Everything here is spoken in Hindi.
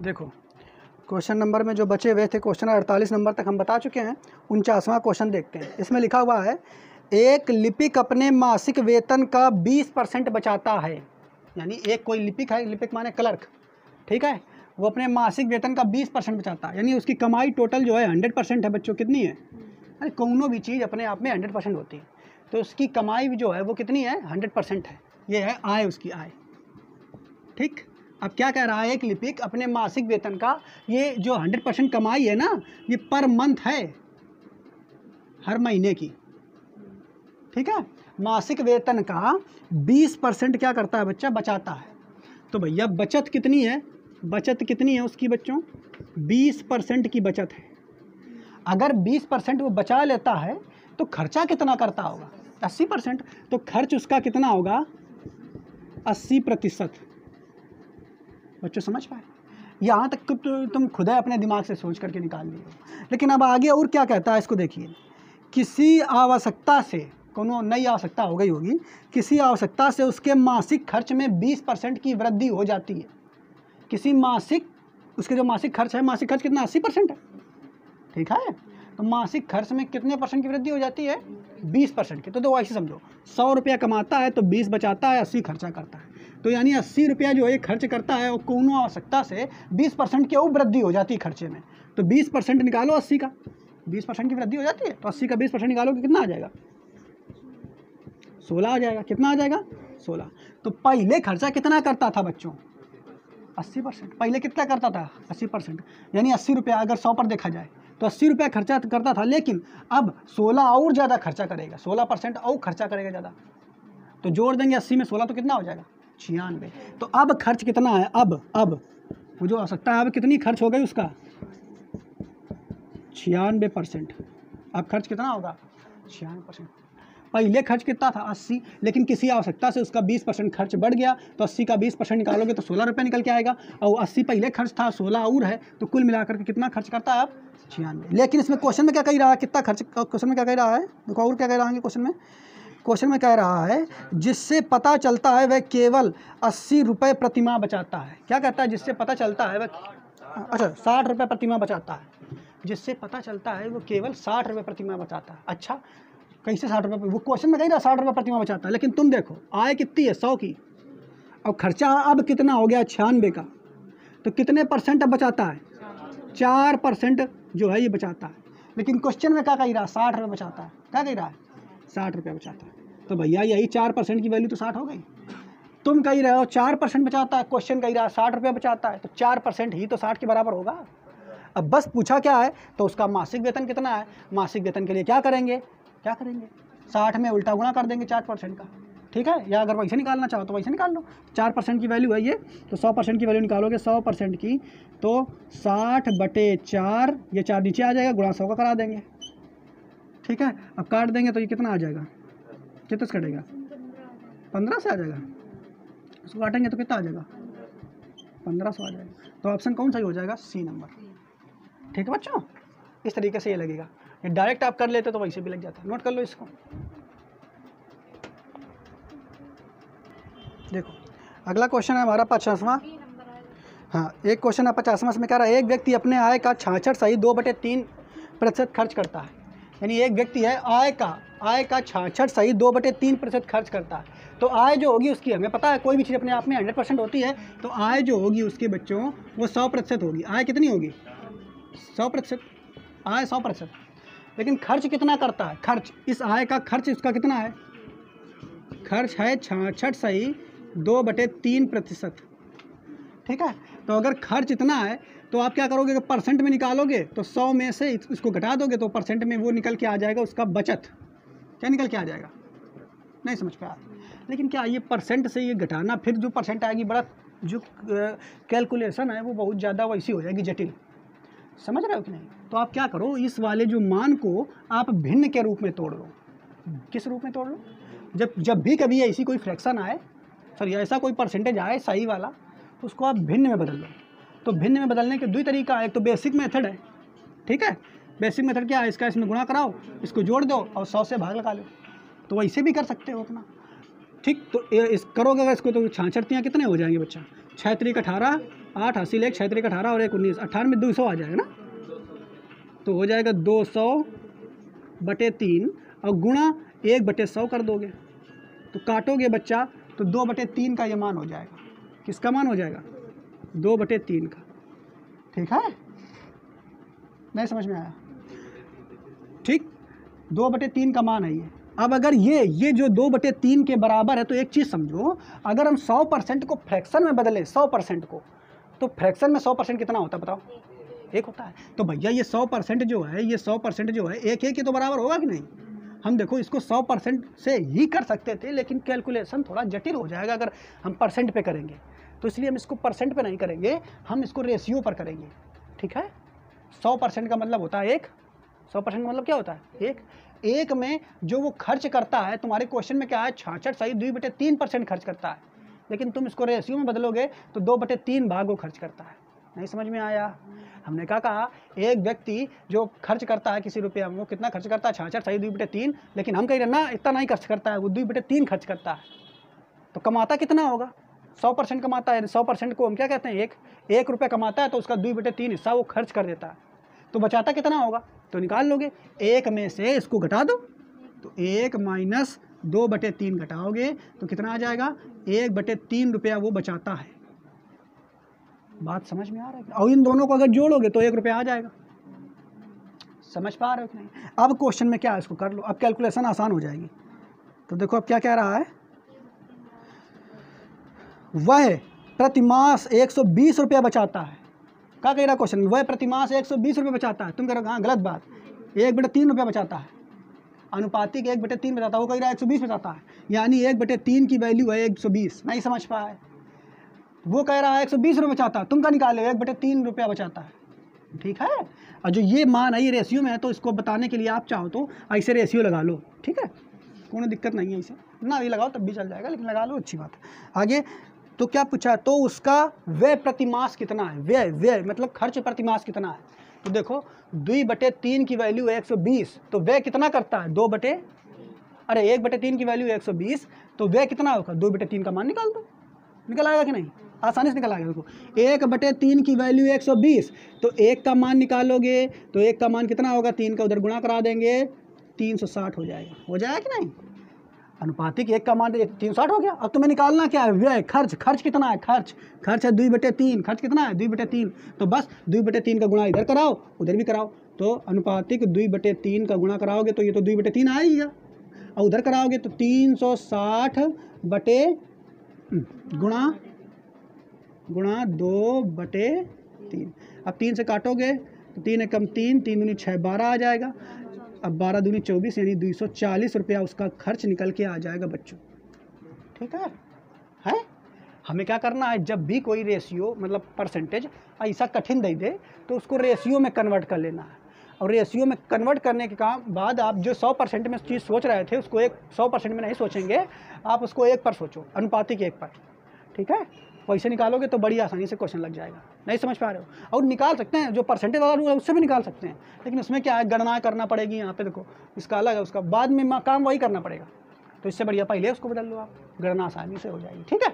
देखो क्वेश्चन नंबर में जो बचे हुए थे क्वेश्चन 48 नंबर तक हम बता चुके हैं। 49वां क्वेश्चन देखते हैं। इसमें लिखा हुआ है एक लिपिक अपने मासिक वेतन का 20% बचाता है। यानी एक कोई लिपिक है, लिपिक माने क्लर्क, ठीक है, वो अपने मासिक वेतन का 20% बचाता है। यानी उसकी कमाई टोटल जो है 100% है बच्चों। कितनी है? अरे कोनो भी चीज़ अपने आप में 100% होती है, तो उसकी कमाई जो है वो कितनी है? 100% है। ये है आय, उसकी आय। ठीक, अब क्या कह रहा है, एक लिपिक अपने मासिक वेतन का, ये जो 100% कमाई है ना, ये पर मंथ है, हर महीने की। ठीक है, मासिक वेतन का 20% क्या करता है बच्चा? बचाता है। तो भैया बचत कितनी है? बचत कितनी है उसकी बच्चों? 20% की बचत है। अगर 20% वो बचा लेता है तो खर्चा कितना करता होगा? 80%। तो खर्च उसका कितना होगा? 80%। बच्चों समझ पाए? यहाँ तक तो तुम खुद है अपने दिमाग से सोच करके निकाल लिए। लेकिन अब आगे और क्या कहता है, इसको देखिए। किसी आवश्यकता से, कोनो नई आवश्यकता हो गई होगी, किसी आवश्यकता से उसके मासिक खर्च में 20% की वृद्धि हो जाती है। किसी मासिक, उसके जो मासिक खर्च है, मासिक खर्च कितना? 80% है। ठीक है, तो मासिक खर्च में कितने परसेंट की वृद्धि हो जाती है? 20% की। तो ऐसे समझो, 100 रुपया कमाता है तो 20 बचाता है, 80 खर्चा करता है। तो यानी 80 रुपया जो है खर्च करता है, और कोनो आवश्यकता से 20% की और वृद्धि हो जाती है खर्चे में। तो 20% निकालो 80 का, 20% की वृद्धि हो जाती है, तो 80 का 20% निकालो कि कितना आ जाएगा? 16 आ जाएगा। कितना आ जाएगा? 16। तो पहले खर्चा कितना करता था बच्चों? 80%। पहले कितना करता था? 80%। यानी 80 रुपया अगर 100 पर देखा जाए तो 80 रुपया खर्चा करता था, लेकिन अब 16 और ज़्यादा खर्चा करेगा, 16% और खर्चा करेगा ज़्यादा। तो जोड़ देंगे 80 में 16 तो कितना हो जाएगा? 96। तो अब खर्च कितना है? अब वो जो आवश्यकता है, अब कितनी खर्च हो गई उसका? 96%। अब खर्च कितना होगा? 96%। पहले खर्च कितना था? 80, लेकिन किसी आवश्यकता से उसका 20% खर्च बढ़ गया, तो 80 का 20% निकालोगे तो 16 रुपये निकल के आएगा। और 80 पहले खर्च था, 16 और है, तो कुल मिलाकर के कितना खर्च करता है अब? 96। लेकिन इसमें क्वेश्चन में क्या कह रहा है? कितना खर्च? क्वेश्चन में क्या कह रहा है? देखो और क्या कह रहा है क्वेश्चन में। क्वेश्चन में कह रहा है जिससे पता चलता है वह केवल 80 रुपये प्रतिमाह बचाता है। क्या कहता है? जिससे पता चलता है वह, अच्छा 60 रुपये प्रतिमाह बचाता है। जिससे पता चलता है वो केवल 60 रुपये प्रतिमाह बचाता है। अच्छा, कैसे 60 रुपये? वो क्वेश्चन में कही रहा 60 रुपये प्रतिमाह बचाता है, लेकिन तुम देखो आय कितनी है? 100 की, और खर्चा अब कितना हो गया? 96 का। तो कितने परसेंट अब बचाता है? 4% जो है ये बचाता है। लेकिन क्वेश्चन में क्या कही रहा? 60 रुपये बचाता है। क्या कही रहा है? 60 रुपये बचाता है। तो भैया यही 4% की वैल्यू तो 60 हो गई। तुम कही रहे हो 4% बचाता है, क्वेश्चन कही रहा है 60 रुपये बचाता है, तो 4% ही तो 60 के बराबर होगा। अब बस पूछा क्या है, तो उसका मासिक वेतन कितना है? मासिक वेतन के लिए क्या करेंगे? 60 में उल्टा गुणा कर देंगे 4% का। ठीक है, या अगर वैसे निकालना चाहो तो वैसे निकाल लो। 4% की वैल्यू है ये, तो 100% की वैल्यू निकालोगे 100% की, तो 60/4, ये 4 नीचे आ जाएगा, गुणा 100 का करा देंगे। ठीक है, अब काट देंगे तो ये कितना आ जाएगा? कितना से कटेगा? 15 से आ जाएगा। उसको काटेंगे तो कितना आ जाएगा? 1500 आ जाएगा। तो ऑप्शन कौन सही हो जाएगा? C number. ठीक है बच्चों, इस तरीके से ये लगेगा। ये डायरेक्ट आप कर लेते तो वैसे भी लग जाता। नोट कर लो इसको। देखो अगला क्वेश्चन है हमारा 50वां। हाँ, एक क्वेश्चन है 50वां में कह रहा है एक व्यक्ति अपने आय का 66.3% खर्च करता है। यानी एक व्यक्ति है आय का 66.3% खर्च करता है। तो आय जो होगी उसकी, हमें पता है कोई भी चीज़ अपने आप में 100% होती है, तो आय जो होगी उसके बच्चों वो 100% होगी। आय कितनी होगी? 100%। आय 100%। लेकिन खर्च कितना करता है? खर्च, इस आय का खर्च इसका कितना है? खर्च है 66.2/3%। ठीक है, तो अगर खर्च इतना है तो आप क्या करोगे? अगर परसेंट में निकालोगे तो 100 में से इसको घटा दोगे तो परसेंट में वो निकल के आ जाएगा उसका बचत। क्या निकल के आ जाएगा? नहीं समझ पाया। लेकिन क्या ये परसेंट से ये घटाना, फिर जो परसेंट आएगी, बड़ा जो कैलकुलेशन है वो बहुत ज़्यादा वैसी हो जाएगी, जटिल। समझ रहे हो कि नहीं? तो आप क्या करो, इस वाले जो मान को आप भिन्न के रूप में तोड़ लो। किस रूप में तोड़ लो? जब भी कभी ऐसी कोई फ्रैक्शन आए, सॉरी ऐसा कोई परसेंटेज आए सही वाला, तो उसको आप भिन्न में बदल लो। तो भिन्न में बदलने के 2 तरीका है। एक तो बेसिक मेथड है। ठीक है, बेसिक मेथड क्या है? इसका इसमें गुणा कराओ, इसको जोड़ दो और 100 से भाग लगा लो। तो वैसे भी कर सकते हो अपना। ठीक, तो इस करोगे अगर इसको तो 66 कितने हो जाएंगे बच्चा? 6 × 18 8 हासिल 1 6 18 और 1 19, 18 में 200 आ जाएगा ना, तो हो जाएगा 200/3 और गुणा 1/100 कर दोगे, तो काटोगे बच्चा तो 2/3 का ये मान हो जाएगा। किसका मान हो जाएगा? 2/3 का। ठीक है, नहीं समझ में आया? ठीक, 2/3 का मान है ये। अब अगर ये जो 2/3 के बराबर है, तो एक चीज़ समझो, अगर हम 100% को फ्रैक्शन में बदलें, 100% को, तो फ्रैक्शन में 100% कितना होता है बताओ? 1 होता है। तो भैया ये 100% जो है, ये 100% जो है, एक के तो बराबर होगा कि नहीं? हम देखो इसको 100% से ही कर सकते थे, लेकिन कैलकुलेशन थोड़ा जटिल हो जाएगा अगर हम परसेंट पे करेंगे, तो इसलिए हम इसको परसेंट पे नहीं करेंगे, हम इसको रेशियो पर करेंगे। ठीक है, 100% का मतलब होता है 1, 100% का मतलब क्या होता है? 1 में जो वो खर्च करता है, तुम्हारे क्वेश्चन में क्या है? 66 सही 2/3% खर्च करता है, लेकिन तुम इसको रेशियो में बदलोगे तो 2/3 भाग वो खर्च करता है। नहीं समझ में आया? हमने क्या कहा? एक व्यक्ति जो खर्च करता है किसी रुपया में, वो कितना खर्च करता है? 66 सही 2/3, लेकिन हम कह रहे हैं ना इतना नहीं खर्च करता है, वो 2/3 खर्च करता है। तो कमाता कितना होगा? 100% कमाता है, 100% को हम क्या कहते हैं? 1 रुपया कमाता है तो उसका 2/3 हिस्सा वो खर्च कर देता है, तो बचाता कितना होगा? तो निकाल लोगे, 1 में से इसको घटा दो, तो 1 माइनस 2/3 घटाओगे तो कितना आ जाएगा? 1/3 रुपया वो बचाता है। बात समझ में आ रहा है? और इन दोनों को अगर जोड़ोगे तो 1 रुपया आ जाएगा। समझ पा रहे हो कि नहीं? अब क्वेश्चन में क्या है, इसको कर लो, अब कैलकुलेशन आसान हो जाएगी। तो देखो अब क्या कह रहा है, वह प्रतिमास 120 रुपया बचाता है। क्या कह रहा क्वेश्चन? वह प्रतिमास 120 रुपये बचाता है। तुम कह रहे हो हाँ गलत बात, 1/3 रुपया बचाता है, अनुपातिक 1/3 बचाता है, वो कह रहा है 120 बचाता है, यानी 1/3 की वैल्यू है 120। नहीं समझ पाए? वो कह रहा है 120 रुपये बचाता है, तुम क्या निकाले? 1/3 रुपया बचाता है। ठीक है, और जो ये मान है ये रेशियो में है, तो इसको बताने के लिए आप चाहो तो ऐसे रेशियो लगा लो। ठीक है, कोई दिक्कत नहीं है, इसे ना ये लगाओ तब भी चल जाएगा, लेकिन लगा लो, अच्छी बात है। आगे तो क्या पूछा? तो उसका व्यय प्रतिमास कितना है? व्यय मतलब खर्च प्रतिमास कितना है? तो देखो 2/3 की वैल्यू है 120, तो व्यय कितना करता है? 1/3 की वैल्यू 120, तो व्यय कितना होगा? 2/3 का मान निकाल दो, निकल आएगा कि नहीं? आसानी से निकल आएगा। देखो 1/3 की वैल्यू 120, तो 1 का मान निकालोगे तो 1 का मान कितना होगा? 3 का उधर गुणा करा देंगे, 360 हो जाएगा। हो जाएगा कि नहीं? अनुपातिक 1 का मान 360 हो गया। अब तुम्हें निकालना क्या है? व्यय, खर्च कितना है? खर्च है 2/3, खर्च कितना है? 2/3, तो बस 2/3 का गुणा इधर कराओ उधर भी कराओ, तो अनुपातिक 2/3 का गुणा कराओगे तो ये तो 2/3 आएगा, और उधर कराओगे तो 360 बटे गुणा 2/3। अब 3 से काटोगे तो 3 एकम 3, 3 दूनी 6, 12 आ जाएगा। अब 12 दूनी 24, यानी 240 रुपया उसका खर्च निकल के आ जाएगा बच्चों। ठीक है? हमें क्या करना है? जब भी कोई रेशियो मतलब परसेंटेज ऐसा कठिन दे दे तो उसको रेशियो में कन्वर्ट कर लेना है, और रेशियो में कन्वर्ट करने के बाद आप जो 100% में चीज़ सोच रहे थे उसको 100% में नहीं सोचेंगे, आप उसको 1 पर सोचो, अनुपातिक 1 पर। ठीक है, वैसे निकालोगे तो बड़ी आसानी से क्वेश्चन लग जाएगा। नहीं समझ पा रहे हो? और निकाल सकते हैं, जो परसेंटेज वाला रूल है उससे भी निकाल सकते हैं, लेकिन उसमें क्या है? गणना करना पड़ेगी। यहाँ पे देखो इसका अलग है, उसका बाद में काम वही करना पड़ेगा, तो इससे बढ़िया पहले उसको बदल लो आप, गणना आसानी से हो जाएगी। ठीक है।